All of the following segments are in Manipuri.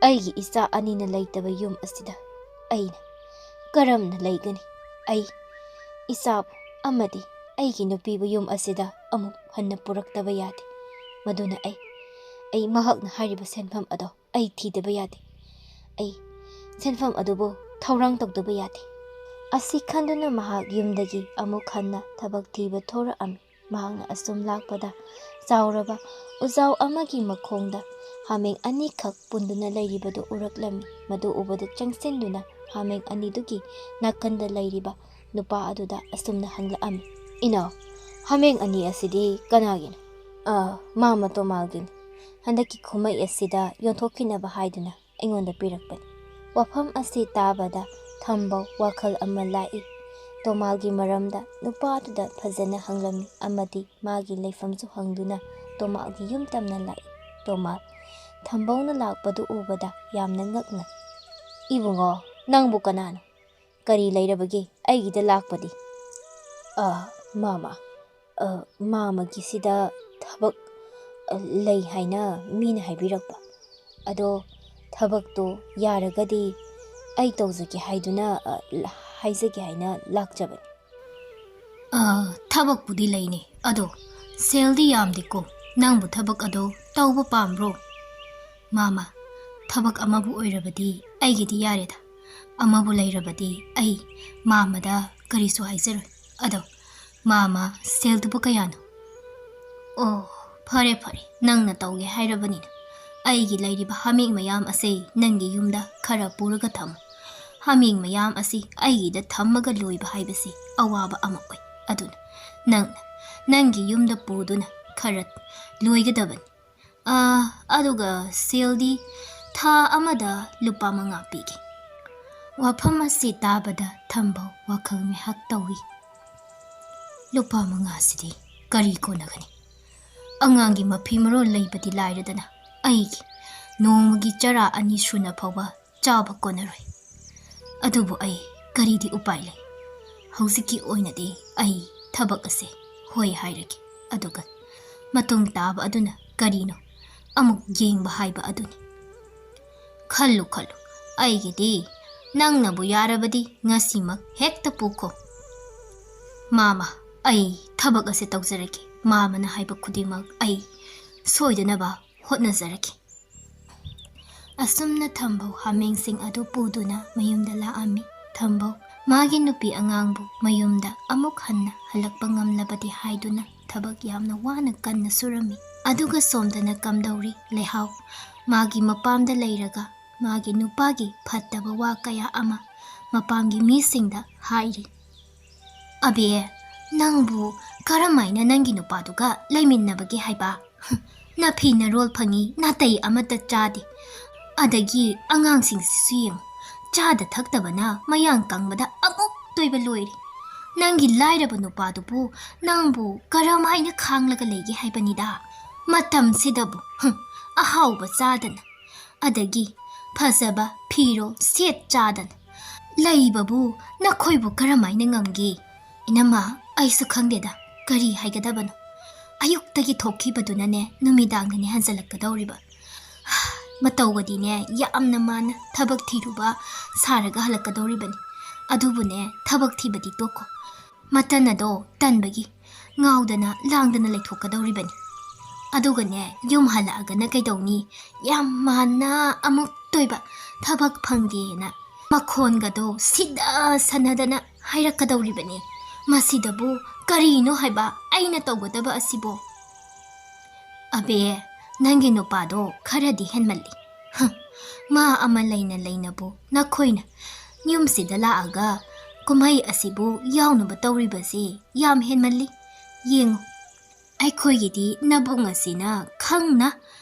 ꯑꯩꯒꯤ ꯏꯆꯥ ꯑꯅꯤꯅ ꯂꯩꯇꯕ ꯌꯨꯝ ꯑꯁꯤꯗ ꯑꯩꯅ ꯀꯔꯝꯅ ꯂꯩꯒꯅꯤ? ꯑꯩ ꯏꯆꯥꯕꯨ ꯑꯃꯗꯤ ꯑꯩꯒꯤ ꯅꯨꯄꯤꯕꯨ ꯌꯨꯝ ꯑꯁꯤꯗ ꯑꯃꯨꯛ ꯍꯟꯅ ꯄꯨꯔꯛꯇꯕ ꯌꯥꯗꯦ꯫ ꯃꯗꯨꯅ ꯑꯩ ꯃꯍꯥꯛꯅ ꯍꯥꯏꯔꯤꯕ ꯁꯦꯟꯐꯝ ꯑꯗꯣ ꯑꯩ ꯊꯤꯗꯕ ꯌꯥꯗꯦ꯫ ꯑꯩ ꯁꯦꯟꯐꯝ ꯑꯗꯨꯕꯨ ꯊꯧꯔꯥꯡ ꯇꯧꯗꯕ ꯌꯥꯗꯦ꯫ ꯑꯁꯤ ꯈꯟꯗꯨꯅ ꯃꯍꯥꯛ ꯌꯨꯝꯗꯒꯤ ꯑꯃꯨꯛ ꯍꯟꯅ ꯊꯕꯛ ꯊꯤꯕ ꯊꯣꯔꯛꯑꯝꯃꯤ꯫ ꯃꯍꯥꯛꯅ ꯑꯁꯨꯝ ꯂꯥꯛꯄꯗ ꯆꯥꯎꯔꯕ ꯎꯖꯥꯎ ꯑꯃꯒꯤ ꯃꯈꯣꯡꯗ ꯍꯥꯃꯦꯡ ꯑꯅꯤꯈꯛ ꯄꯨꯟꯗꯨꯅ ꯂꯩꯔꯤꯕꯗꯨ ꯎꯔꯛꯂꯝꯃꯤ꯫ ꯃꯗꯨ ꯎꯕꯗ ꯆꯪꯁꯤꯟꯗꯨꯅ ꯍꯥꯃꯦꯡ ꯑꯅꯤꯗꯨꯒꯤ ꯅꯥꯀꯟꯗ ꯂꯩꯔꯤꯕ ꯅꯨꯄꯥ ꯑꯗꯨꯗ ꯑꯁꯨꯝꯅ ꯍꯪꯂꯛꯑꯝꯃꯤ, "ꯏꯅꯥꯎ, ꯍꯥꯃꯦꯡ ꯑꯅꯤ ꯑꯁꯤꯗꯤ ꯀꯅꯥꯒꯤꯅꯣ?" "ꯃꯥꯃ ꯇꯣꯃꯥꯜꯒꯤꯅꯤ꯫ ꯍꯟꯗꯛꯀꯤ ꯀꯨꯝꯍꯩ ꯑꯁꯤꯗ ꯌꯣꯟꯊꯣꯛꯈꯤꯅꯕ ꯍꯥꯏꯗꯨꯅ ꯑꯩꯉꯣꯟꯗ ꯄꯤꯔꯛꯄꯅꯤ." ꯋꯥꯐꯝ ꯑꯁꯤ ꯇꯥꯕꯗ ꯊꯝꯕꯧ ꯋꯥꯈꯜ ꯑꯃ ꯂꯥꯛꯏ꯫ ꯇꯣꯃꯥꯜꯒꯤ ꯃꯔꯝꯗ ꯅꯨꯄꯥꯗꯨꯗ ꯐꯖꯅ ꯍꯪꯂꯝꯃꯤ ꯑꯃꯗꯤ ꯃꯥꯒꯤ ꯂꯩꯐꯝꯁꯨ ꯍꯪꯗꯨꯅ ꯇꯣꯃꯥꯜꯒꯤ ꯌꯨꯝ ꯇꯝꯅ ꯂꯥꯛꯏ꯫ ꯇꯣꯃꯥꯜ ꯊꯝꯕꯧꯅ ꯂꯥꯛꯄꯗꯨ ꯎꯕꯗ ꯌꯥꯝꯅ ꯉꯛꯅ, "ꯏꯕꯨꯡꯉꯣ, ꯅꯪꯕꯨ ꯀꯅꯥꯅꯣ? ꯀꯔꯤ ꯂꯩꯔꯕꯒꯦ ꯑꯩꯒꯤꯗ ꯂꯥꯛꯄꯗꯤ?" "ꯃꯥꯃ, ꯃꯥꯃꯒꯤꯁꯤꯗ ꯊꯕꯛ ꯂꯩ ꯍꯥꯏꯅ ꯃꯤꯅ ꯍꯥꯏꯕꯤꯔꯛꯄ꯫ ꯑꯗꯣ ꯊꯕꯛꯇꯣ ꯌꯥꯔꯒꯗꯤ ꯑꯩ ꯇꯧꯖꯒꯦ ꯍꯥꯏꯖꯒꯦ ꯍꯥꯏꯅ ꯂꯥꯛꯆꯕꯅꯤ." "ꯊꯕꯛꯄꯨꯗꯤ ꯂꯩꯅꯤ, ꯑꯗꯣ ꯁꯦꯜꯗꯤ ꯌꯥꯝꯗꯦꯀꯣ꯫ ꯅꯪꯕꯨ ꯊꯕꯛ ꯑꯗꯣ ꯇꯧꯕ ꯄꯥꯝꯕ꯭ꯔꯣ?" "ꯃꯥꯃ, ꯊꯕꯛ ꯑꯃꯕꯨ ꯑꯣꯏꯔꯕꯗꯤ ꯑꯩꯒꯤꯗꯤ ꯌꯥꯔꯦꯗ꯫ ꯑꯃꯕꯨ ꯂꯩꯔꯕꯗꯤ ꯑꯩ ꯃꯥꯃꯗ ꯀꯔꯤꯁꯨ ꯍꯥꯏꯖꯔꯣꯏ꯫ ꯑꯗꯣ ꯃꯥꯃ, ꯁꯦꯜꯗꯨꯕꯨ ꯀꯌꯥꯅꯣ?" "ꯑꯣ, ꯐꯔꯦ ꯐꯔꯦ, ꯅꯪꯅ ꯇꯧꯒꯦ ꯍꯥꯏꯔꯕꯅꯤꯅ ꯑꯩꯒꯤ ꯂꯩꯔꯤꯕ ꯍꯥꯃꯦꯡ ꯃꯌꯥꯝ ꯑꯁꯤ ꯅꯪꯒꯤ ꯌꯨꯝꯗ ꯈꯔ ꯄꯨꯔꯒ ꯊꯝꯃꯨ꯫ ꯍꯥꯃꯦꯡ ꯃꯌꯥꯝ ꯑꯁꯤ ꯑꯩꯒꯤꯗ ꯊꯝꯃꯒ ꯂꯣꯏꯕ ꯍꯥꯏꯕꯁꯤ ꯑꯋꯥꯕ ꯑꯃ ꯑꯣꯏ꯫ ꯑꯗꯨꯅ ꯅꯪꯒꯤ ꯌꯨꯝꯗ ꯄꯨꯗꯨꯅ ꯈꯔ ꯂꯣꯏꯒꯗꯕꯅꯤ꯫ ꯑꯗꯨꯒ ꯁꯦꯜꯗꯤ ꯊꯥ ꯑꯃꯗ ꯂꯨꯄꯥ 5 ꯄꯤꯒꯦ." ꯋꯥꯐꯝ ꯑꯁꯤ ꯇꯥꯕꯗ ꯊꯝꯕꯧ ꯋꯥꯈꯜ ꯉꯥꯏꯍꯥꯛ ꯇꯧꯏ꯫ ꯂꯨꯄꯥ 5ꯁꯤꯗꯤ ꯀꯔꯤ ꯀꯣꯟꯅꯒꯅꯤ? ꯑꯉꯥꯡꯒꯤ ꯃꯐꯤ ꯃꯔꯣꯜ ꯂꯩꯕꯗꯤ ꯂꯥꯏꯔꯗꯅ ꯑꯩꯒꯤ ꯅꯣꯡꯃꯒꯤ ꯆꯔꯥ 2 ꯁꯨꯅ ꯐꯥꯎꯕ ꯆꯥꯕ ꯀꯣꯟꯅꯔꯣꯏ꯫ ꯑꯗꯨꯕꯨ ꯑꯩ ꯀꯔꯤꯗꯤ ꯎꯄꯥꯏ ꯂꯩ? ꯍꯧꯖꯤꯛꯀꯤ ꯑꯣꯏꯅꯗꯤ ꯑꯩ ꯊꯕꯛ ꯑꯁꯦ ꯍꯣꯏ ꯍꯥꯏꯔꯒꯦ, ꯑꯗꯨꯒ ꯃꯇꯨꯡ ꯇꯥꯕ ꯑꯗꯨꯅ ꯀꯔꯤꯅꯣ ꯑꯃꯨꯛ ꯌꯦꯡꯕ ꯍꯥꯏꯕ ꯑꯗꯨꯅꯤ꯫ ꯈꯜꯂꯨ ꯑꯩꯒꯤꯗꯤ ꯅꯪꯅꯕꯨ ꯌꯥꯔꯕꯗꯤ ꯉꯁꯤꯃꯛ ꯍꯦꯛꯇ ꯄꯨꯈꯣ꯫ ꯃꯥꯃ, ꯑꯩ ꯊꯕꯛ ꯑꯁꯦ ꯇꯧꯖꯔꯒꯦ꯫ ꯃꯥꯃꯅ ꯍꯥꯏꯕ ꯈꯨꯗꯤꯡꯃꯛ ꯑꯩ ꯁꯣꯏꯗꯅꯕ ꯍꯣꯠꯅꯖꯔꯒꯦ." ꯑꯁꯨꯝꯅ ꯊꯝꯕꯧ ꯍꯥꯃꯦꯡꯁꯤꯡ ꯑꯗꯨ ꯄꯨꯗꯨꯅ ꯃꯌꯨꯝꯗ ꯂꯥꯛꯑꯝꯃꯤ꯫ ꯊꯝꯕꯧ ꯃꯥꯒꯤ ꯅꯨꯄꯤ ꯑꯉꯥꯡꯕꯨ ꯃꯌꯨꯝꯗ ꯑꯃꯨꯛ ꯍꯟꯅ ꯍꯜꯂꯛꯄ ꯉꯝꯂꯕꯗꯤ ꯍꯥꯏꯗꯨꯅ ꯊꯕꯛ ꯌꯥꯝꯅ ꯋꯥꯅ ꯀꯟꯅ ꯁꯨꯔꯝꯃꯤ꯫ ꯑꯗꯨꯒ ꯁꯣꯝꯗꯅ ꯀꯝꯗꯧꯔꯤ ꯂꯩꯍꯥꯎ ꯃꯥꯒꯤ ꯃꯄꯥꯝꯗ ꯂꯩꯔꯒ ꯃꯥꯒꯤ ꯅꯨꯄꯥꯒꯤ ꯐꯠꯇꯕ ꯋꯥ ꯀꯌꯥ ꯑꯃ ꯃꯄꯥꯝꯒꯤ ꯃꯤꯁꯤꯡꯗ ꯍꯥꯏꯔꯤ꯫ "ꯑꯕꯦ, ꯅꯪꯕꯨ ꯀꯔꯝꯃꯥꯏꯅ ꯅꯪꯒꯤ ꯅꯨꯄꯥꯗꯨꯒ ꯂꯩꯃꯤꯟꯅꯕꯒꯦ ꯍꯥꯏꯕ? ꯅꯐꯤ ꯅꯔꯣꯜ ꯐꯪꯉꯤ, ꯅꯥꯇꯩ ꯑꯃꯠꯇ ꯆꯥꯗꯦ꯫ ꯑꯗꯒꯤ ꯑꯉꯥꯡꯁꯤꯡꯁꯤꯁꯨ ꯌꯦꯡꯉꯨ, ꯆꯥꯗ ꯊꯛꯇꯕꯅ ꯃꯌꯥꯡ ꯀꯪꯕꯗ ꯑꯃꯨꯛ ꯇꯣꯏꯕ ꯂꯣꯏꯔꯦ꯫ ꯅꯪꯒꯤ ꯂꯥꯏꯔꯕ ꯅꯨꯄꯥꯗꯨꯕꯨ ꯅꯪꯕꯨ ꯀꯔꯝꯍꯥꯏꯅ ꯈꯥꯡꯂꯒ ꯂꯩꯒꯦ ꯍꯥꯏꯕꯅꯤꯗ? ꯃꯇꯝꯁꯤꯗꯕꯨ ꯑꯍꯥꯎꯕ ꯆꯥꯗꯅ, ꯑꯗꯒꯤ ꯐꯖꯕ ꯐꯤꯔꯣꯜ ꯁꯦꯠ ꯆꯥꯗꯅ ꯂꯩꯕꯕꯨ ꯅꯈꯣꯏꯕꯨ ꯀꯔꯝꯍꯥꯏꯅ ꯉꯝꯒꯦ? ꯏꯅꯝꯃ, ꯑꯩꯁꯨ ꯈꯪꯗꯦꯗ ꯀꯔꯤ ꯍꯥꯏꯒꯗꯕꯅꯣ꯫ ꯑꯌꯨꯛꯇꯒꯤ ꯊꯣꯛꯈꯤꯕꯗꯨꯅꯅꯦ ꯅꯨꯃꯤꯗꯥꯡꯗꯅꯦ ꯍꯟꯖꯜꯂꯛꯀꯗꯧꯔꯤꯕ꯫ ꯃꯇꯧꯒꯗꯤꯅꯦ ꯌꯥꯝꯅ ꯃꯥꯅ ꯊꯕꯛ ꯊꯤꯔꯨꯕ ꯁꯥꯔꯒ ꯍꯜꯂꯛꯀꯗꯧꯔꯤꯕꯅꯤ꯫ ꯑꯗꯨꯕꯨꯅꯦ ꯊꯕꯛ ꯊꯤꯕꯗꯤ ꯇꯣꯛꯈꯣ, ꯃꯇꯟ ꯑꯗꯣ ꯇꯟꯕꯒꯤ ꯉꯥꯎꯗꯅ ꯂꯥꯡꯗꯅ ꯂꯩꯊꯣꯛꯀꯗꯧꯔꯤꯕꯅꯤ꯫ ꯑꯗꯨꯒꯅꯦ ꯌꯨꯝ ꯍꯜꯂꯛꯑꯒꯅ ꯀꯩꯗꯧꯅꯤ? ꯌꯥꯝ ꯃꯥꯟꯅ ꯑꯃꯨꯛ ꯇꯣꯏꯕ ꯊꯕꯛ ꯐꯪꯗꯦꯅ ꯃꯈꯣꯟꯒꯗꯣ ꯁꯤꯗ-ꯁꯅꯗꯅ ꯍꯥꯏꯔꯛꯀꯗꯧꯔꯤꯕꯅꯤ꯫ ꯃꯁꯤꯗꯕꯨ ꯀꯔꯤꯅꯣ ꯍꯥꯏꯕ ꯑꯩꯅ ꯇꯧꯒꯗꯕ ꯑꯁꯤꯕꯣ? "ꯑꯕꯦ, ꯅꯪꯒꯤ ꯅꯨꯄꯥꯗꯣ ꯈꯔꯗꯤ ꯍꯦꯟꯃꯜꯂꯤ꯫ ꯃꯥ ꯑꯃ ꯂꯩꯅꯕꯨ ꯅꯈꯣꯏꯅ ꯌꯨꯝꯁꯤꯗ ꯂꯥꯛꯑꯒ ꯀꯨꯝꯍꯩ ꯑꯁꯤꯕꯨ ꯌꯥꯎꯅꯕ ꯇꯧꯔꯤꯕꯁꯤ ꯌꯥꯝ ꯍꯦꯟꯃꯜꯂꯤ꯫ ꯌꯦꯡꯉꯨ, ꯑꯩꯈꯣꯏꯒꯤꯗꯤ ꯅꯕꯨꯡ ꯑꯁꯤꯅ ꯈꯪꯅ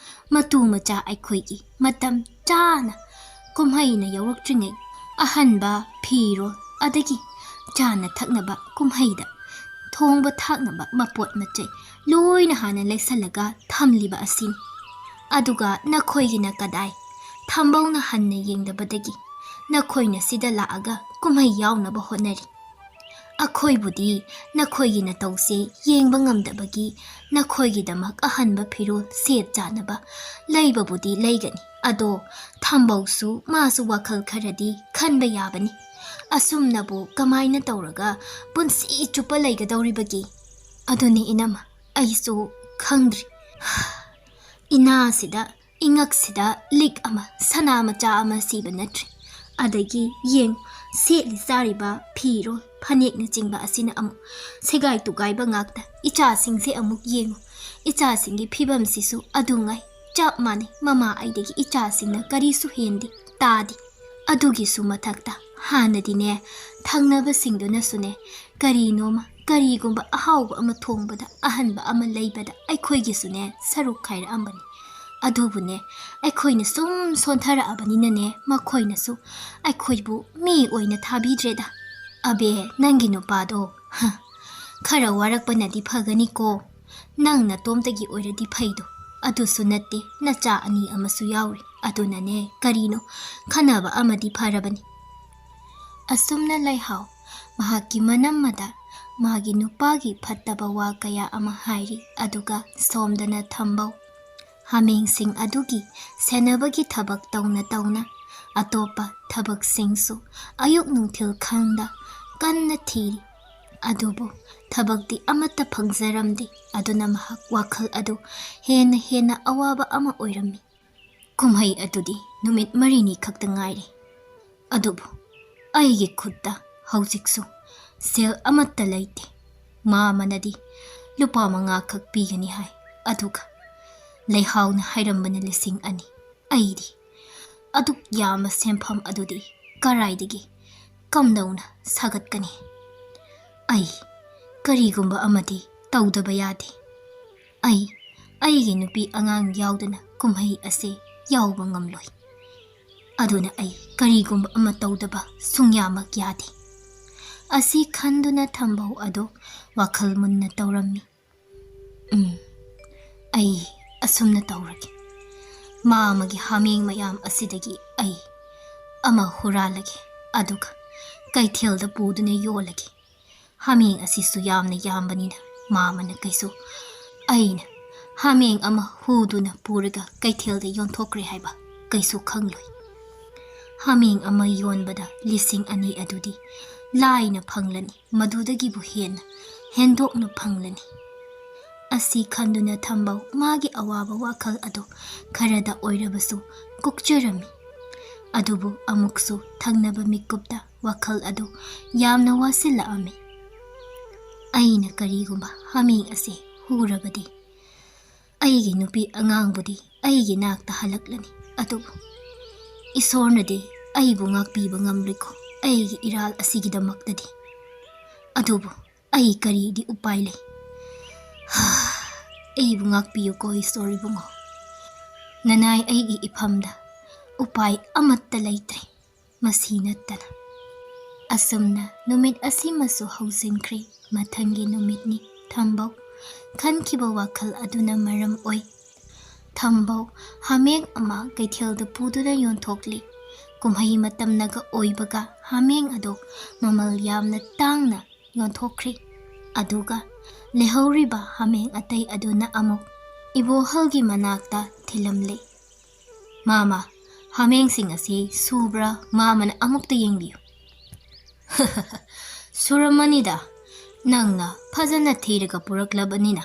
ꯃꯇꯨ ꯃꯆꯥ ꯑꯩꯈꯣꯏꯒꯤ ꯃꯇꯝ ꯆꯥꯅ ꯀꯨꯝꯍꯩꯅ ꯌꯧꯔꯛꯇ꯭ꯔꯤꯉꯩ ꯑꯍꯟꯕ ꯐꯤꯔꯣꯜ ꯑꯗꯒꯤ ꯆꯥꯅ ꯊꯛꯅꯕ ꯀꯨꯝꯍꯩꯗ ꯊꯣꯡꯕ ꯊꯥꯛꯅꯕ ꯃꯄꯣꯠ ꯃꯆꯩ ꯂꯣꯏꯅ ꯍꯥꯟꯅ ꯂꯩꯁꯜꯂꯒ ꯊꯝꯂꯤꯕ ꯑꯁꯤꯅꯤ꯫ ꯑꯗꯨꯒ ꯅꯈꯣꯏꯒꯤꯅ ꯀꯗꯥꯏ? ꯊꯝꯕꯧꯅ ꯍꯟꯅ ꯌꯦꯡꯗꯕꯗꯒꯤ ꯅꯈꯣꯏꯅ ꯁꯤꯗ ꯂꯥꯛꯑꯒ ꯀꯨꯝꯍꯩ ꯌꯥꯎꯅꯕ ꯍꯣꯠꯅꯔꯤ꯫ ꯑꯩꯈꯣꯏꯕꯨꯗꯤ ꯅꯈꯣꯏꯒꯤ ꯅꯇꯧꯁꯦ ꯌꯦꯡꯕ ꯉꯝꯗꯕꯒꯤ ꯅꯈꯣꯏꯒꯤꯗꯃꯛ ꯑꯍꯟꯕ ꯐꯤꯔꯣꯜ ꯁꯦꯠ ꯆꯥꯅꯕ ꯂꯩꯕꯕꯨꯗꯤ ꯂꯩꯒꯅꯤ. ꯑꯗꯣ ꯊꯝꯕꯧꯁꯨ ꯃꯥꯁꯨ ꯋꯥꯈꯜ ꯈꯔꯗꯤ ꯈꯟꯕ ꯌꯥꯕꯅꯤ. ꯑꯁꯨꯝꯅꯕꯨ ꯀꯃꯥꯏꯅ ꯇꯧꯔꯒ ꯄꯨꯟꯁꯤ ꯆꯨꯞꯄ ꯂꯩꯒꯗꯧꯔꯤꯕꯒꯦ? ꯑꯗꯨꯅꯤ ꯏꯅꯝꯃ, ꯑꯩꯁꯨ ꯈꯪꯗ꯭ꯔꯤ. ꯏꯅꯥꯁꯤꯗ ꯏꯉꯛꯁꯤꯗ ꯂꯤꯛ ꯑꯃ ꯁꯅꯥ ꯃꯆꯥ ꯑꯃ ꯁꯤꯕ ꯅꯠꯇ꯭ꯔꯦ. ꯑꯗꯒꯤ ꯌꯦꯡꯉꯨ, ꯁꯦꯠꯂꯤ ꯆꯥꯔꯤꯕ ꯐꯤꯔꯣꯜ ꯐꯅꯦꯛꯅꯆꯤꯡꯕ ꯑꯁꯤꯅ ꯑꯃꯨꯛ ꯁꯦꯒꯥꯏ ꯇꯨꯒꯥꯏꯕ ꯉꯥꯛꯇ. ꯏꯆꯥꯁꯤꯡꯁꯦ ꯑꯃꯨꯛ ꯌꯦꯡꯉꯨ, ꯏꯆꯥꯁꯤꯡꯒꯤ ꯐꯤꯕꯝꯁꯤꯁꯨ ꯑꯗꯨꯉꯥꯏ. ꯆꯞ ꯃꯥꯟꯅꯩ. ꯃꯃꯥ ꯑꯩꯗꯒꯤ ꯏꯆꯥꯁꯤꯡꯅ ꯀꯔꯤꯁꯨ ꯍꯦꯟꯗꯦ ꯇꯥꯗꯦ. ꯑꯗꯨꯒꯤꯁꯨ ꯃꯊꯛꯇ ꯍꯥꯟꯅꯗꯤꯅꯦ ꯊꯪꯅꯕꯁꯤꯡꯗꯨꯅꯁꯨꯅꯦ ꯀꯔꯤꯒꯨꯝꯕ ꯑꯍꯥꯎꯕ ꯑꯃ ꯊꯣꯡꯕꯗ ꯑꯍꯟꯕ ꯑꯃ ꯂꯩꯕꯗ ꯑꯩꯈꯣꯏꯒꯤꯁꯨꯅꯦ ꯁꯔꯨꯛ ꯈꯥꯏꯔꯛꯑꯝꯕꯅꯤ. ꯑꯗꯨꯕꯨꯅꯦ ꯑꯩꯈꯣꯏꯅ ꯁꯨꯝ ꯁꯣꯟꯊꯔꯛꯑꯕꯅꯤꯅꯅꯦ ꯃꯈꯣꯏꯅꯁꯨ ꯑꯩꯈꯣꯏꯕꯨ ꯃꯤ ꯑꯣꯏꯅ ꯊꯥꯕꯤꯗ꯭ꯔꯦꯗ. ꯑꯕꯦ, ꯅꯪꯒꯤ ꯅꯨꯄꯥꯗꯣ ꯈꯔ ꯋꯥꯔꯛꯄꯅꯗꯤ ꯐꯒꯅꯤꯀꯣ. ꯅꯪ ꯅꯇꯣꯝꯇꯒꯤ ꯑꯣꯏꯔꯗꯤ ꯐꯩꯗꯣ. ꯑꯗꯨꯁꯨ ꯅꯠꯇꯦ, ꯅꯆꯥ 2 ꯑꯃꯁꯨ ꯌꯥꯎꯔꯤ. ꯑꯗꯨꯅꯅꯦ ꯀꯔꯤꯅꯣ ꯈꯟꯅꯕ ꯑꯃꯗꯤ ꯐꯔꯕꯅꯤ. ꯑꯁꯨꯝꯅ ꯂꯩꯍꯥꯎ ꯃꯍꯥꯛꯀꯤ ꯃꯅꯝꯃꯗ ꯃꯥꯒꯤ ꯅꯨꯄꯥꯒꯤ ꯐꯠꯇꯕ ꯋꯥ ꯀꯌꯥ ꯑꯃ ꯍꯥꯏꯔꯤ. ꯑꯗꯨꯒ ꯁꯣꯝꯗꯅ ꯊꯝꯕꯧ ꯍꯥꯃꯦꯡꯁꯤꯡ ꯑꯗꯨꯒꯤ ꯁꯦꯟꯅꯕꯒꯤ ꯊꯕꯛ ꯇꯧꯅ ꯑꯇꯣꯞꯄ ꯊꯕꯛꯁꯤꯡꯁꯨ ꯑꯌꯨꯛ ꯅꯨꯡꯊꯤꯜ ꯈꯪꯗ ꯀꯟꯅ ꯊꯤꯔꯤ. ꯑꯗꯨꯕꯨ ꯊꯕꯛꯇꯤ ꯑꯃꯠꯇ ꯐꯪꯖꯔꯝꯗꯦ. ꯑꯗꯨꯅ ꯃꯍꯥꯛ ꯋꯥꯈꯜ ꯑꯗꯨ ꯍꯦꯟꯅ ꯑꯋꯥꯕ ꯑꯃ ꯑꯣꯏꯔꯝꯃꯤ. ꯀꯨꯝꯍꯩ ꯑꯗꯨꯗꯤ ꯅꯨꯃꯤꯠ 4ꯅꯤ ꯈꯛꯇ ꯉꯥꯏꯔꯦ. ꯑꯗꯨꯕꯨ ꯑꯩꯒꯤ ꯈꯨꯠꯇ ꯍꯧꯖꯤꯛꯁꯨ ꯁꯦꯜ ꯑꯃꯠꯇ ꯂꯩꯇꯦ. ꯃꯥꯃꯅꯗꯤ ꯂꯨꯄꯥ 5 ꯈꯛ ꯄꯤꯒꯅꯤ ꯍꯥꯏ. ꯑꯗꯨꯒ ꯂꯩꯍꯥꯎꯅ ꯍꯥꯏꯔꯝꯕꯅ 2,000. ꯑꯩꯗꯤ ꯑꯗꯨꯛ ꯌꯥꯝꯕ ꯁꯦꯟꯐꯝ ꯑꯗꯨꯗꯤ ꯀꯔꯥꯏꯗꯒꯤ ꯀꯝꯗꯧꯅ ꯁꯥꯒꯠꯀꯅꯤ? ꯑꯩ ꯀꯔꯤꯒꯨꯝꯕ ꯑꯃꯗꯤ ꯇꯧꯗꯕ ꯌꯥꯗꯦ. ꯑꯩꯒꯤ ꯅꯨꯄꯤ ꯑꯉꯥꯡ ꯌꯥꯎꯗꯅ ꯀꯨꯝꯍꯩ ꯑꯁꯤ ꯌꯥꯎꯕ ꯉꯝꯂꯣꯏ. ꯑꯗꯨꯅ ꯑꯩ ꯀꯔꯤꯒꯨꯝꯕ ꯑꯃ ꯇꯧꯗꯕ ꯁꯨꯡꯌꯥꯃꯛ ꯌꯥꯗꯦ. ꯑꯁꯤ ꯈꯟꯗꯨꯅ ꯊꯝꯕꯧ ꯑꯗꯨ ꯋꯥꯈꯜ ꯃꯨꯟꯅ ꯇꯧꯔꯝꯃꯤ. ꯑꯩ ꯑꯁꯨꯝꯅ ꯇꯧꯔꯒꯦ. ꯃꯥꯃꯒꯤ ꯍꯥꯃꯦꯡ ꯃꯌꯥꯝ ꯑꯁꯤꯗꯒꯤ ꯑꯩ ꯑꯃ ꯍꯨꯔꯥꯜꯂꯒꯦ. ꯑꯗꯨꯒ ꯀꯩꯊꯦꯜꯗ ꯄꯨꯗꯨꯅ ꯌꯣꯜꯂꯒꯦ. ꯍꯥꯃꯦꯡ ꯑꯁꯤꯁꯨ ꯌꯥꯝꯅ ꯌꯥꯝꯕꯅꯤꯅ ꯃꯥꯃꯅ ꯑꯩꯅ ꯍꯥꯃꯦꯡ ꯑꯃ ꯍꯨꯗꯨꯅ ꯄꯨꯔꯒ ꯀꯩꯊꯦꯜꯗ ꯌꯣꯟꯊꯣꯛꯈ꯭ꯔꯦ ꯍꯥꯏꯕ ꯀꯩꯁꯨ ꯈꯪꯂꯣꯏ. ꯍꯥꯃꯦꯡ ꯑꯃ ꯌꯣꯟꯕꯗ 2,000 ꯑꯗꯨꯗꯤ ꯂꯥꯏꯅ ꯐꯪꯂꯅꯤ. ꯃꯗꯨꯗꯒꯤꯕꯨ ꯍꯦꯟꯗꯣꯛꯅ ꯐꯪꯂꯅꯤ. ꯑꯁꯤ ꯈꯟꯗꯨꯅ ꯊꯝꯕꯧ ꯃꯥꯒꯤ ꯑꯋꯥꯕ ꯋꯥꯈꯜ ꯑꯗꯨ ꯈꯔꯗ ꯑꯣꯏꯔꯕꯁꯨ ꯀꯣꯛꯆꯔꯝꯃꯤ. ꯑꯗꯨꯕꯨ ꯑꯃꯨꯛꯁꯨ ꯊꯪꯅꯕ ꯃꯤꯀꯨꯞꯇ ꯋꯥꯈꯜ ꯑꯗꯨ ꯌꯥꯝꯅ ꯋꯥꯁꯤꯜꯂꯛꯑꯝꯃꯤ. ꯑꯩꯅ ꯀꯔꯤꯒꯨꯝꯕ ꯍꯥꯃꯦꯡ ꯑꯁꯤ ꯍꯨꯔꯕꯗꯤ ꯑꯩꯒꯤ ꯅꯨꯄꯤ ꯑꯉꯥꯡꯕꯨꯗꯤ ꯑꯩꯒꯤ ꯅꯥꯛꯇ ꯍꯜꯂꯛꯂꯅꯤ. ꯑꯗꯨꯕꯨ ꯏꯁꯣꯔꯅꯗꯤ ꯑꯩꯕꯨ ꯉꯥꯛꯄꯤꯕ ꯉꯝꯂꯣꯏꯀꯣ ꯑꯩꯒꯤ ꯏꯔꯥꯜ ꯑꯁꯤꯒꯤꯗꯃꯛꯇꯗꯤ. ꯑꯗꯨꯕꯨ ꯑꯩ ꯀꯔꯤꯗꯤ ꯎꯄꯥꯏ ꯂꯩ? ꯑꯩꯕꯨ ꯉꯥꯛꯄꯤꯌꯨꯀꯣ ꯏꯁꯣꯔ ꯏꯕꯨꯡꯉꯣ. ꯅꯅꯥꯏ ꯑꯩꯒꯤ ꯏꯐꯝꯗ ꯎꯄꯥꯏ ꯑꯃꯠꯇ ꯂꯩꯇ꯭ꯔꯦ ꯃꯁꯤ ꯅꯠꯇꯅ. ꯑꯁꯨꯝꯅ ꯅꯨꯃꯤꯠ ꯑꯁꯤꯃꯁꯨ ꯍꯧꯖꯤꯟꯈ꯭ꯔꯦ. ꯃꯊꯪꯒꯤ ꯅꯨꯃꯤꯠꯅꯤ. ꯊꯝꯕꯧ ꯈꯟꯈꯤꯕ ꯋꯥꯈꯜ ꯑꯗꯨꯅ ꯃꯔꯝ ꯑꯣꯏ ꯊꯝꯕꯧ ꯍꯥꯃꯦꯡ ꯑꯃ ꯀꯩꯊꯦꯜꯗ ꯄꯨꯗꯨꯅ ꯌꯣꯟꯊꯣꯛꯂꯤ. ꯀꯨꯝꯍꯩ ꯃꯇꯝꯅꯒ ꯑꯣꯏꯕꯒ ꯍꯥꯃꯦꯡ ꯑꯗꯨ ꯃꯃꯜ ꯌꯥꯝꯅ ꯇꯥꯡꯅ ꯌꯣꯟꯊꯣꯛꯈ꯭ꯔꯦ. ꯑꯗꯨꯒ ꯂꯩꯍꯧꯔꯤꯕ ꯍꯥꯃꯦꯡ ꯑꯇꯩ ꯑꯗꯨꯅ ꯑꯃꯨꯛ ꯏꯕꯣꯍꯜꯒꯤ ꯃꯅꯥꯛꯇ ꯊꯤꯜꯂꯝꯂꯦ. ꯃꯥꯃ, ꯍꯥꯃꯦꯡꯁꯤꯡ ꯑꯁꯤ ꯁꯨꯕ꯭ꯔꯥ? ꯃꯥꯃꯅ ꯑꯃꯨꯛꯇ ꯌꯦꯡꯕꯤꯌꯨ. ꯁꯨꯔꯝꯃꯅꯤꯗ. ꯅꯪꯅ ꯐꯖꯅ ꯊꯤꯔꯒ ꯄꯨꯔꯛꯂꯕꯅꯤꯅ.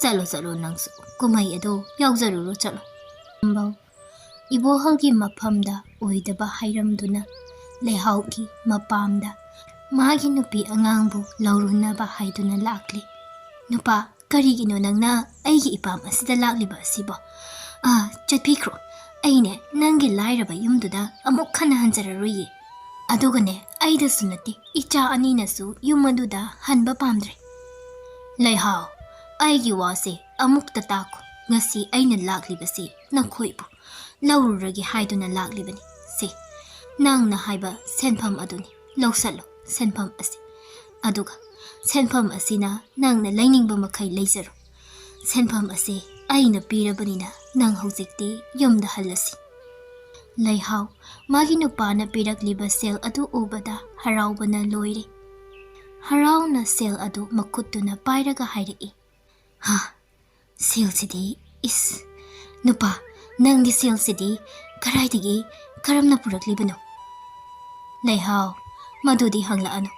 ꯆꯠꯂꯣ ꯅꯪꯁꯨ. ꯀꯨꯝꯍꯩ ꯑꯗꯨ ꯌꯥꯎꯖꯔꯨꯔꯣ, ꯆꯠꯂꯣ. ꯊꯝꯕꯧ ꯏꯕꯣꯍꯜꯒꯤ ꯃꯐꯝꯗ ꯑꯣꯏꯗꯕ ꯍꯥꯏꯔꯝꯗꯨꯅ ꯂꯩꯍꯥꯎꯒꯤ ꯃꯄꯥꯝꯗ ꯃꯥꯒꯤ ꯅꯨꯄꯤ ꯑꯉꯥꯡꯕꯨ ꯂꯧꯔꯨꯅꯕ ꯍꯥꯏꯗꯨꯅ ꯂꯥꯛꯂꯤ. ꯅꯨꯄꯥ, ꯀꯔꯤꯒꯤꯅꯣ ꯅꯪꯅ ꯑꯩꯒꯤ ꯏꯄꯥꯝ ꯑꯁꯤꯗ ꯂꯥꯛꯂꯤꯕ ꯑꯁꯤꯕꯣ? ꯆꯠꯄꯤꯈ꯭ꯔꯣ. ꯑꯩꯅꯦ ꯅꯪꯒꯤ ꯂꯥꯏꯔꯕ ꯌꯨꯝꯗꯨꯗ ꯑꯃꯨꯛ ꯍꯟꯅ ꯍꯟꯖꯔꯔꯣꯏꯌꯦ. ꯑꯗꯨꯒꯅꯦ ꯑꯩꯗꯁꯨ ꯅꯠꯇꯦ, ꯏꯆꯥ 2ꯅꯁꯨ ꯌꯨꯝ ꯑꯗꯨꯗ ꯍꯟꯕ ꯄꯥꯝꯗ꯭ꯔꯦ. ꯂꯩꯍꯥꯎ, ꯑꯩꯒꯤ ꯋꯥꯁꯦ ꯑꯃꯨꯛꯇ ꯇꯥꯈꯣ. ꯉꯁꯤ ꯑꯩꯅ ꯂꯥꯛꯂꯤꯕꯁꯤ ꯅꯈꯣꯏꯕꯨ ꯂꯧꯔꯨꯔꯒꯦ ꯍꯥꯏꯗꯨꯅ ꯂꯥꯛꯂꯤꯕꯅꯤ. ꯁꯦ, ꯅꯪꯅ ꯍꯥꯏꯕ ꯁꯦꯟꯐꯝ ꯑꯗꯨꯅꯤ. ꯂꯧꯁꯜꯂꯣ ꯁꯦꯟꯐꯝ ꯑꯁꯤ. ꯑꯗꯨꯒ ꯁꯦꯟꯐꯝ ꯑꯁꯤꯅ ꯅꯪꯅ ꯂꯩꯅꯤꯡꯕ ꯃꯈꯩ ꯂꯩꯖꯔꯣ. ꯁꯦꯟꯐꯝ ꯑꯁꯤ ꯑꯩꯅ ꯄꯤꯔꯕꯅꯤꯅ ꯅꯪ ꯍꯧꯖꯤꯛꯇꯤ ꯌꯨꯝꯗ ꯍꯜꯂꯁꯤ. ꯂꯩꯍꯥꯎ ꯃꯥꯒꯤ ꯅꯨꯄꯥꯅ ꯄꯤꯔꯛꯂꯤꯕ ꯁꯦꯜ ꯑꯗꯨ ꯎꯕꯗ ꯍꯔꯥꯎꯕꯅ ꯂꯣꯏꯔꯦ. harauna sel adu makutuna pairaga hairei. Ha, sel sidi is nupa nangdi sel sidi karaidagi karamna puraklibano. Laihau madudi hangla anu.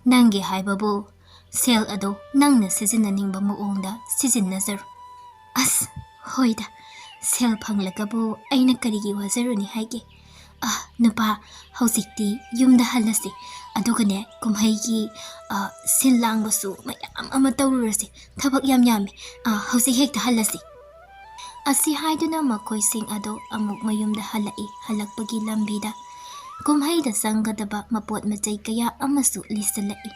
Nangi haibabu sel adu nangna sizinaningba muongda sizinnazaru. As hoida sel phanglagabu aina karigi wazaruni haige. Nupa hauzikti yumda halasi adugane kumhaigi silang basu mayam ama tawrurasi thabak yam yami hauzik hekta halasi. Asi haiduna makoi sing ado amuk mayumda halai halakpagi lambida kumhaida sangadaba mapot macai kaya amasu lisalai.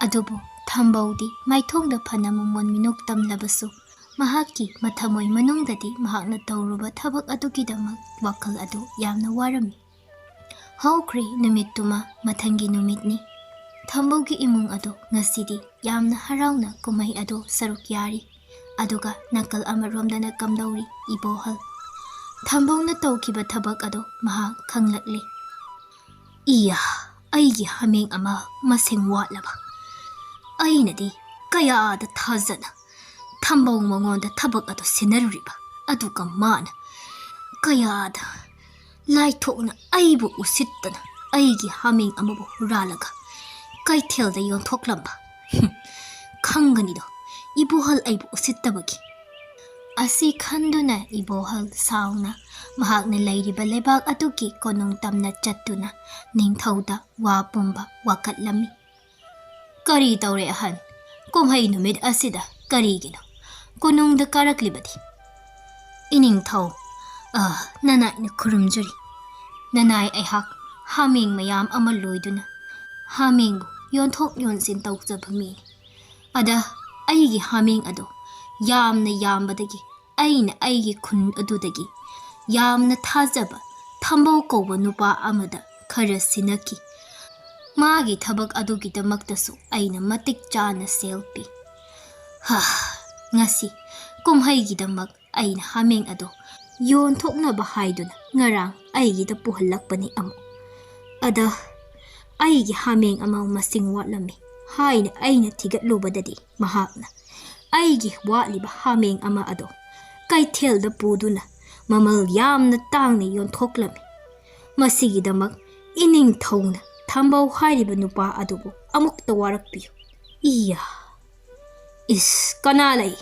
Adubu Thamboudi maithongda phana mumon minok tamlabasu mahaki mathamoy manungdadi mahakna tawruba thabak adugidamak wakal adu yamna warami. Haukri numittuma mathangi numitni. Thambougi imung adu ngasidi yamna harauna kumai adu saruk yari. Aduga nakal amaromdana kamdauri ibohal. Thambouna tawkiba thabak adu mahak khanglakli. Iya, aigi hameng ama masing watlaba. Ainadi kaya da thazana. Thambou mangonda thabak adu sinaruriba. Aduga mana. Kaya da laithokna aibu usittana. Aigi hameng amabu ralaga. Kaithelda yonthoklamba. Khanganido. Ibohal aibu usittabagi. Asi khanduna ibohal sauna mahakna lairiba lebak adugi konung tamna chattuna ningthauda wa pumba wakatlami. Kari tawre ahan kumhai numit asida karigino konungda karaklibadi. Iningthau nanai na kurumjuri. Nanai aihak haming mayam amaloiduna. Hamingbu yonthok yonsin tawjabami. Ada aigi haming ado yamna yambadagi aina aigi khun adudagi yamna thajaba Thambou kouba nupa amada khara sinaki. Magi thabak adugidamaktasu aina matik chana selpi. Ngasi kumhaigidamak aina haming ado yonthoknaba haiduna ngarang aigida puhalakpani amu. Ada aigi haming amaw masing watlami. Haina aina thigatlubadadi mahakna aigi watliba hameng ama ado kaithelda puduna mamal yamna tangni yonthoklami. Masigidamak iningthawna Thambou hairiba nupa adubu amukta warakpiyu. Iya is kanalai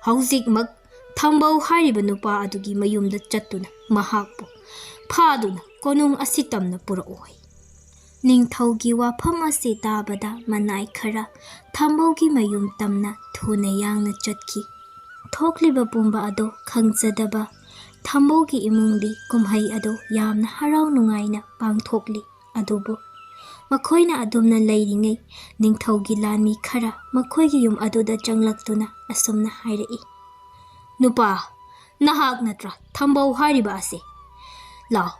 hauzikmak Thambou hairiba nupa adugi mayumda chattuna mahakpu phaduna konung asitamna puraoi. Ningthaugi wafam ase tabada manai khara Thambougi mayum tamna thuna yangna chatki. Thokliba pumba ado khangsadaba Thambougi imungdi kumhai ado yamna harau nungaina pangthokli adubu makhoina adumna leiringai ningthaugi lanmi khara makhoigi yum aduda changlaktuna asumna hairei. Nupa nahak natra Thambou hairiba ase. Lao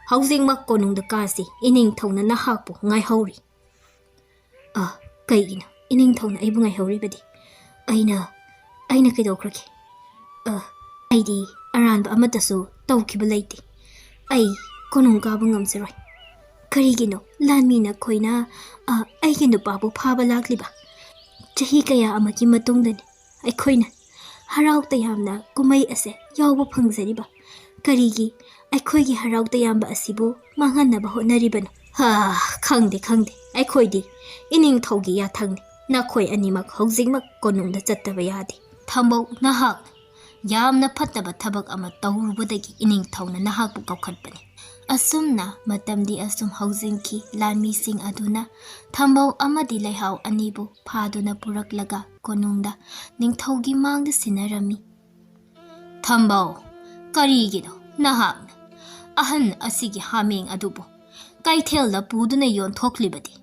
hauzingmak konungda kasi iningthawna nahakpu ngaihawri. Kaigina iningthawna aibu ngaihawribadi. Aina kaidokhraki. Aidi aranba amatasu tawkiba leite. Ai konung kaba ngamsaroi. Karigino lanmina khoina aigi nupabu phaba lakliba. Chahi kaya amaki matungdani aikhoina harau tayamna kumai ase yawba phangzariba. Karigi aikhoigi harau tayamba asibu manganaba hotnaribano. Khangde aikhoidi iningthaugi yathangni nakhoi animak hauzingmak konungda chattaba yadi. Thambou nahak yamna phattaba thabak ama tawrubadagi iningthawna nahakbu kaukhatpani. Asumna matamdi asum hauzingki lanmising aduna Thambou amadi laihau anibu phaduna puraklaga konungda ningthaugi mangda sinarami. Thambou karigino nahakna ahan asigi haming adubu kaithelda puduna yonthoklibadi.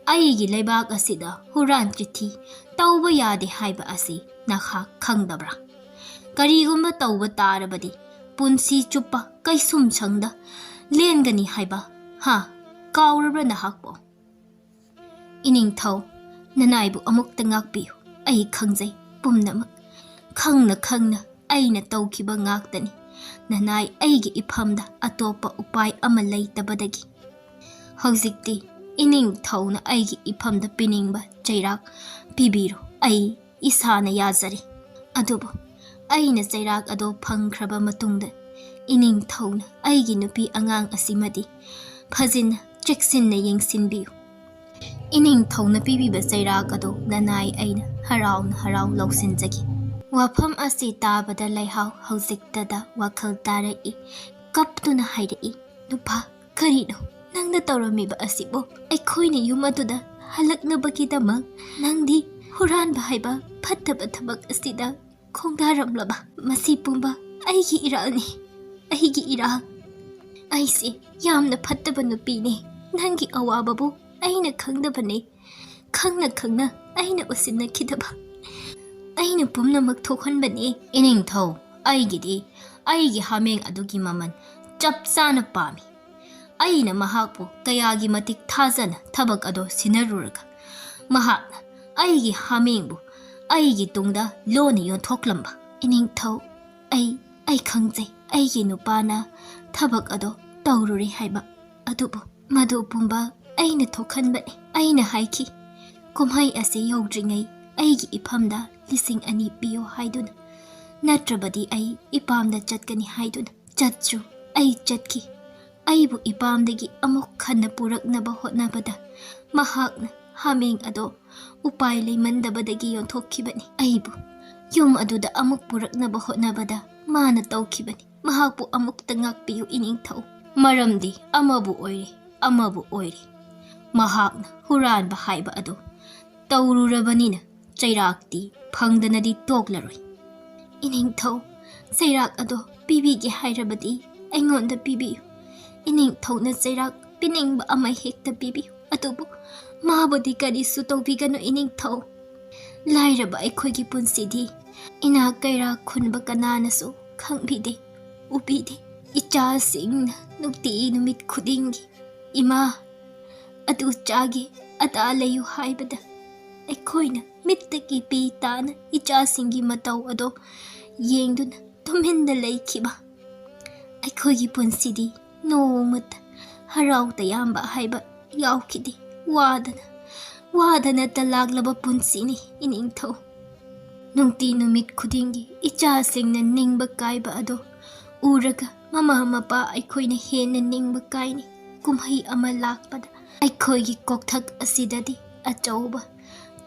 Aigi leibak asida huran chithi tawba yade haiba asi nakha khangdabra. Karigumba tawba tarabadi punsi chupa kaisum changda lengani haiba kaurabra nahakbo. Iningthau nanaibu amukta ngakpiyu ai khangjai pumnamak khangna aina tawkiba ngaktani. Nanai aigi iphamda atopa upai ama leitabadagi. Hauzikti ining thawna aigi ifamda piningba chairak pibiro ai isana yazari. Adubu aina chairak ado phangkhraba matungda ining thawna aigi nupi angang asimadi phajina cheksinna yengsinbiyu. Ining thawna pibiba chairak ado nanai aina harau lausinjagi. Wafam asi tabada laihau haujiktada wakhal tarai kaptuna hairi. Nupa karino nangna tawramiba asibo aikhoina yum aduda halaknabagidamak nangdi huranba haiba phattaba thabak asida khongdaramlaba masi pumba aigi iralni aigi iral. Aise yamna phattaba nupine nangi awababu aina khangdabane khangna aina usinna khidaba aina pumnamak thokhanbane. Ining thaw aigi hameng adugi maman chapsana pami. Aina mahakpu kayagi matik thazana thabak ado sinaruraga mahakna aigi hamengbu aigi tungda loni yonthoklamba. Ining thaw ai khangjai aigi nupana thabak ado tawruri haiba adubu madu pumba aina thokhanbane. Aina haiki kumhai ase yawdringai aigi ifamda 2,000 piyo haiduna natrabadi ai ipamda chatkani haiduna chatchu ai chatki. Aibu ipamdagi amuk khanna puraknaba hotnabada mahakna hameng ado upai leimandabadagi yonthokkhibani. Aibu yum aduda amuk puraknaba hotnabada mana tawkhibani. Mahakpu amukta ngakpiyu ining thaw maramdi amabu oire mahakna huranba haiba ado tawrurabanina chairakti phangdanadi toklaroi. Ining thaw chairak ado pibigi hairabadi aingonda pibiyu. Ining thawna chairak piningba amai hekta pibiyu adubu mabudi karisu tawbigano. Ining thaw lairaba aikhoigi punsidi ina kaira khunba kananasu khangbide ubide ichasingna nukti numit khudingi ima adu chage ata layu haibada aikhoina mittaki pi tana ichasingi matau ado yengduna tuminda laikhiba. Aikhoigi punsidi nomata harau tayamba haiba yaukidi wadana talaglaba punsini. Ining thaw nungti numit khudingi ichasingna ningba kaiba ado uraga mama mapa aikhoina henna ningba kaini. Kumhai ama lakpada aikhoigi kokthak asidadi achauba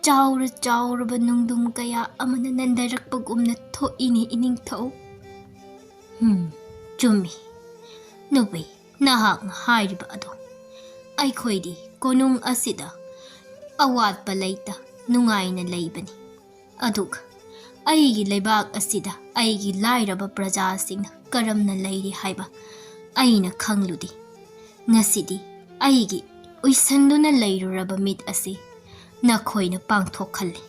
chauraba nungdum kaya amana nandarakpagumna thoini. Ining thaw chumi nubi nahak hairiba ado aikhoidi konung asida awatpa leita nungaina leibani. Aduga aigi leibak asida aigi lairaba prajasingna karamna leiri haiba aina khangludi. Ngasidi aigi uisanduna leiruraba mit asi nakhoina pangthokhalli.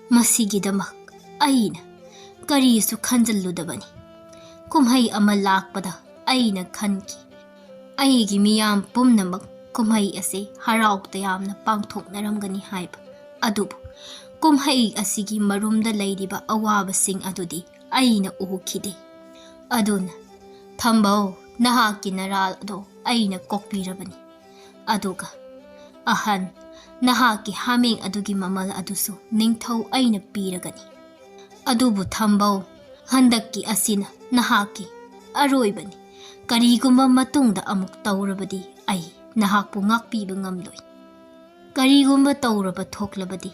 Masigidamak aina karisu khanjalludabani. Kumhai ama lakpada aina khanki aigi miyam pumnamak kumhai ase haraukta yamna pangthoknaramgani haiba adubu kumhai asigi marumda leiriba awabasing adudi aina uhukhide. Aduna Thambou nahaki naral ado aina kokpirabani. Aduga ahan nahaki hameng adugi mamal adusu ningthaw aina piragani. Adubu Thambou handakki asina nahaki aroibani. Karigumba matungda amuk tawrabadi ai nahakpu ngakpiba ngamloi. Karigumba tawraba thoklabadi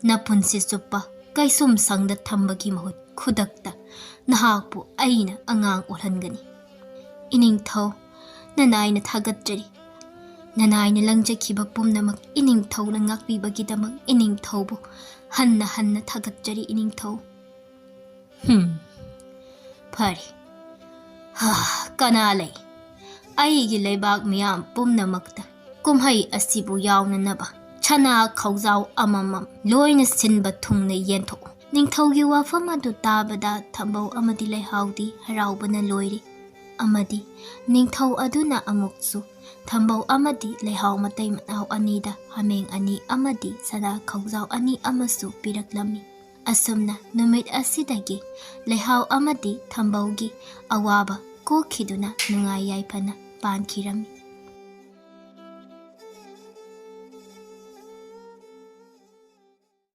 napunsi chuppa kaisum sangda thambagi mahut khudakta nahakpu aina angang olhangani. Ining thaw nanaina thagatjari. Nanaina langjakhiba pumnamak ining thawna ngakpibagidamak ining thawbu hanna thagatjari. Ining thaw Phari kanalay aigi leibak miyam pumnamakta kumhai asibu yawnanaba chana khawjaw amamam loina sinba thungna yenthok. Ningthawgi wafam adu tabada Thambou amadi laihaudi haraubana loiri. Amadi ningthaw aduna amuksu Thambou amadi laihau matai manaw anida hameng ani amadi sana khawjaw ani amasu piraklami. Asumna numit asidagi laihau amadi Thambougi awaba kokhiduna nungay yaipana pankirami.